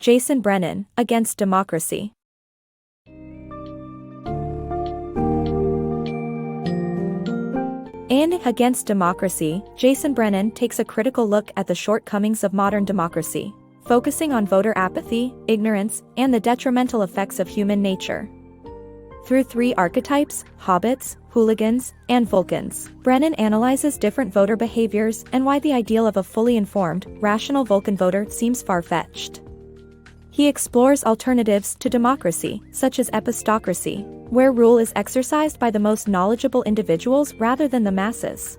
Jason Brennan, Against Democracy. In Against Democracy, Jason Brennan takes a critical look at the shortcomings of modern democracy, focusing on voter apathy, ignorance, and the detrimental effects of human nature. Through three archetypes, hobbits, hooligans, and Vulcans, Brennan analyzes different voter behaviors and why the ideal of a fully informed, rational Vulcan voter seems far-fetched. He explores alternatives to democracy, such as epistocracy, where rule is exercised by the most knowledgeable individuals rather than the masses.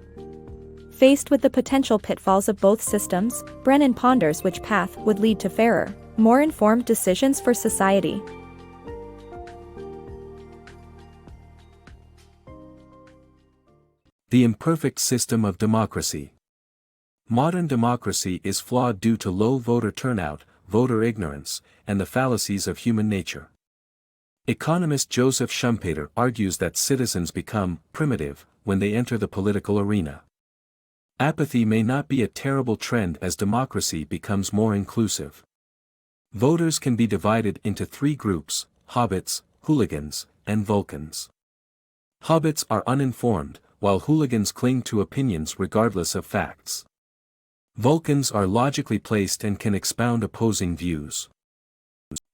Faced with the potential pitfalls of both systems, Brennan ponders which path would lead to fairer, more informed decisions for society. The imperfect system of democracy. Modern democracy is flawed due to low voter turnout, voter ignorance, and the fallacies of human nature. Economist Joseph Schumpeter argues that citizens become primitive when they enter the political arena. Apathy may not be a terrible trend as democracy becomes more inclusive. Voters can be divided into three groups: hobbits, hooligans, and Vulcans. Hobbits are uninformed, while hooligans cling to opinions regardless of facts. Vulcans are logically placed and can expound opposing views.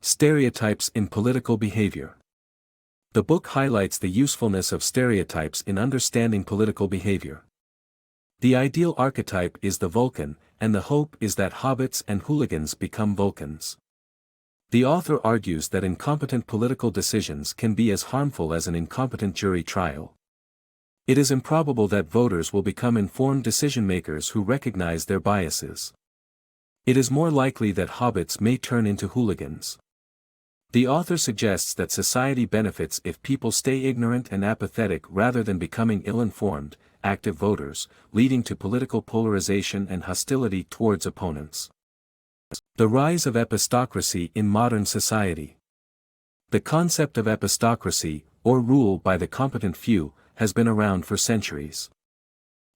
Stereotypes in political behavior. The book highlights the usefulness of stereotypes in understanding political behavior. The ideal archetype is the Vulcan, and the hope is that hobbits and hooligans become Vulcans. The author argues that incompetent political decisions can be as harmful as an incompetent jury trial. It is improbable that voters will become informed decision-makers who recognize their biases. It is more likely that hobbits may turn into hooligans. The author suggests that society benefits if people stay ignorant and apathetic rather than becoming ill-informed, active voters, leading to political polarization and hostility towards opponents. The rise of epistocracy in modern society. The concept of epistocracy, or rule by the competent few, has been around for centuries.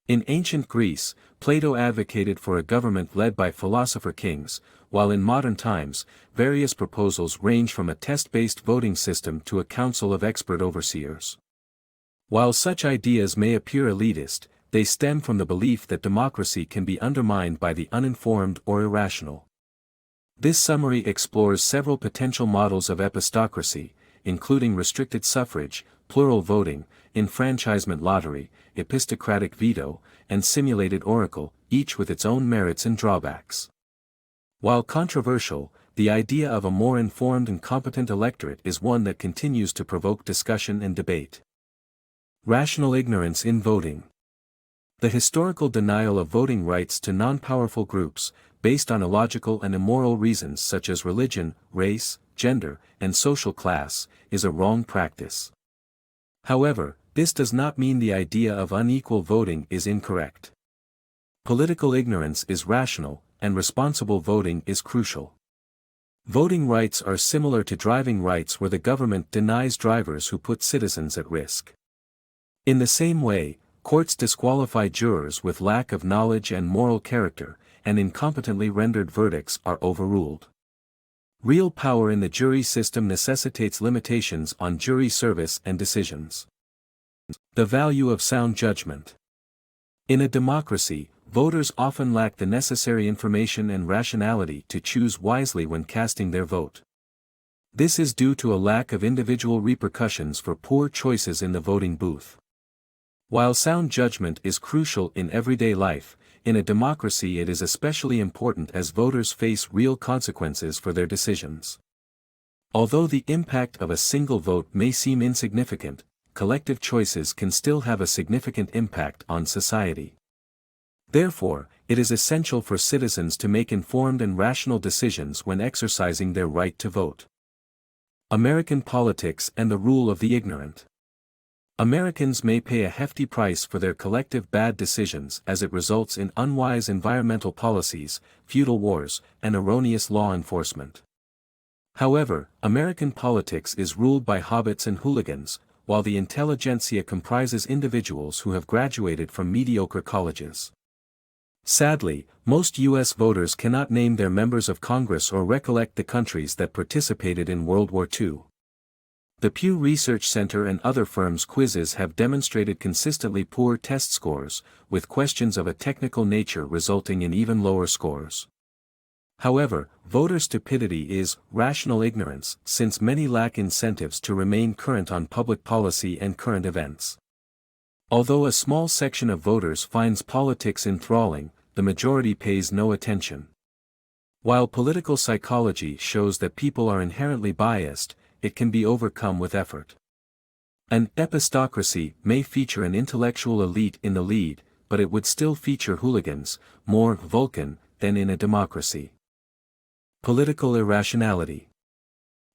In ancient Greece, Plato advocated for a government led by philosopher kings, while in modern times, various proposals range from a test-based voting system to a council of expert overseers. While such ideas may appear elitist, they stem from the belief that democracy can be undermined by the uninformed or irrational. This summary explores several potential models of epistocracy, including restricted suffrage, plural voting, enfranchisement lottery, epistocratic veto, and simulated oracle, each with its own merits and drawbacks. While controversial, the idea of a more informed and competent electorate is one that continues to provoke discussion and debate. Rational ignorance in voting. The historical denial of voting rights to non-powerful groups, based on illogical and immoral reasons such as religion, race, gender, and social class, is a wrong practice. However, this does not mean the idea of unequal voting is incorrect. Political ignorance is rational, and responsible voting is crucial. Voting rights are similar to driving rights where the government denies drivers who put citizens at risk. In the same way, courts disqualify jurors with lack of knowledge and moral character, and incompetently rendered verdicts are overruled. Real power in the jury system necessitates limitations on jury service and decisions. The value of sound judgment. In a democracy, voters often lack the necessary information and rationality to choose wisely when casting their vote. This is due to a lack of individual repercussions for poor choices in the voting booth. While sound judgment is crucial in everyday life, in a democracy it is especially important as voters face real consequences for their decisions. Although the impact of a single vote may seem insignificant, collective choices can still have a significant impact on society. Therefore, it is essential for citizens to make informed and rational decisions when exercising their right to vote. American politics and the rule of the ignorant. Americans may pay a hefty price for their collective bad decisions as it results in unwise environmental policies, feudal wars, and erroneous law enforcement. However, American politics is ruled by hobbits and hooligans, while the intelligentsia comprises individuals who have graduated from mediocre colleges. Sadly, most U.S. voters cannot name their members of Congress or recollect the countries that participated in World War II. The Pew Research Center and other firms' quizzes have demonstrated consistently poor test scores, with questions of a technical nature resulting in even lower scores. However, voter stupidity is rational ignorance, since many lack incentives to remain current on public policy and current events. Although a small section of voters finds politics enthralling, the majority pays no attention. While political psychology shows that people are inherently biased, it can be overcome with effort. An epistocracy may feature an intellectual elite in the lead, but it would still feature hooligans, more Vulcan, than in a democracy. Political irrationality.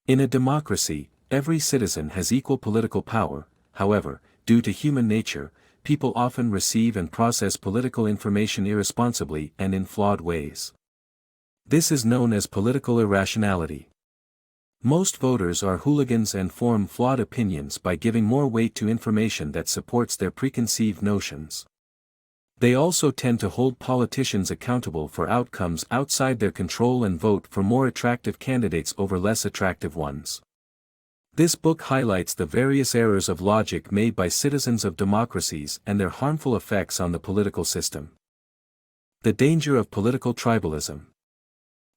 In a democracy, every citizen has equal political power. However, due to human nature, people often receive and process political information irresponsibly and in flawed ways. This is known as political irrationality. Most voters are hooligans and form flawed opinions by giving more weight to information that supports their preconceived notions. They also tend to hold politicians accountable for outcomes outside their control and vote for more attractive candidates over less attractive ones. This book highlights the various errors of logic made by citizens of democracies and their harmful effects on the political system. The danger of political tribalism.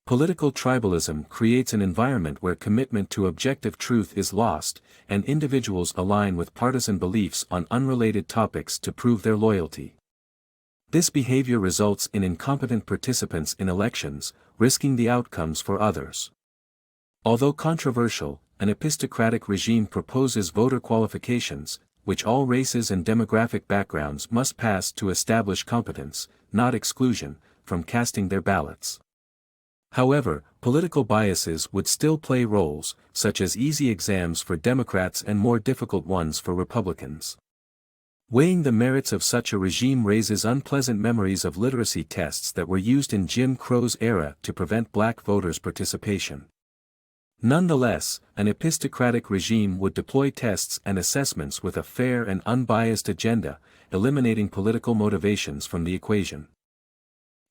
Political tribalism creates an environment where commitment to objective truth is lost, and individuals align with partisan beliefs on unrelated topics to prove their loyalty. This behavior results in incompetent participants in elections, risking the outcomes for others. Although controversial, an epistocratic regime proposes voter qualifications, which all races and demographic backgrounds must pass to establish competence, not exclusion, from casting their ballots. However, political biases would still play roles, such as easy exams for Democrats and more difficult ones for Republicans. Weighing the merits of such a regime raises unpleasant memories of literacy tests that were used in Jim Crow's era to prevent black voters' participation. Nonetheless, an epistocratic regime would deploy tests and assessments with a fair and unbiased agenda, eliminating political motivations from the equation.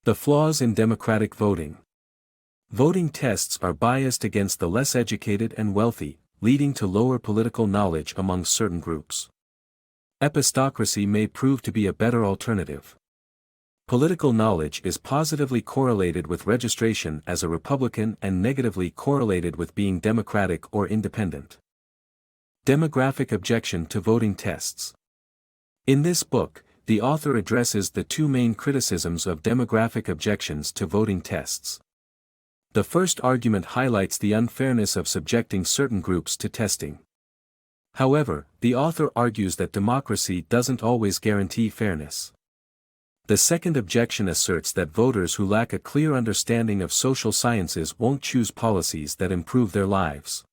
The flaws in democratic voting. Voting tests are biased against the less educated and wealthy, leading to lower political knowledge among certain groups. Epistocracy may prove to be a better alternative. Political knowledge is positively correlated with registration as a Republican and negatively correlated with being Democratic or independent. Demographic objection to voting tests. In this book, the author addresses the two main criticisms of demographic objections to voting tests. The first argument highlights the unfairness of subjecting certain groups to testing. However, the author argues that democracy doesn't always guarantee fairness. The second objection asserts that voters who lack a clear understanding of social sciences won't choose policies that improve their lives.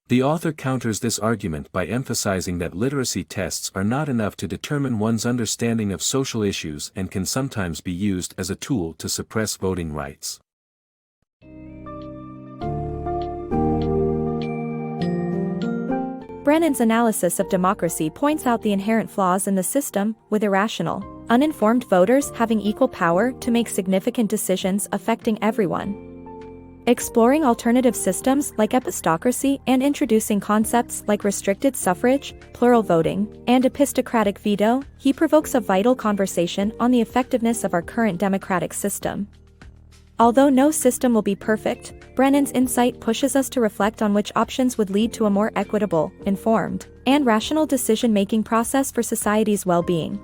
The author counters this argument by emphasizing that literacy tests are not enough to determine one's understanding of social issues and can sometimes be used as a tool to suppress voting rights. Brennan's analysis of democracy points out the inherent flaws in the system, with irrational, uninformed voters having equal power to make significant decisions affecting everyone. Exploring alternative systems like epistocracy and introducing concepts like restricted suffrage, plural voting, and epistocratic veto, he provokes a vital conversation on the effectiveness of our current democratic system. Although no system will be perfect, Brennan's insight pushes us to reflect on which options would lead to a more equitable, informed, and rational decision-making process for society's well-being.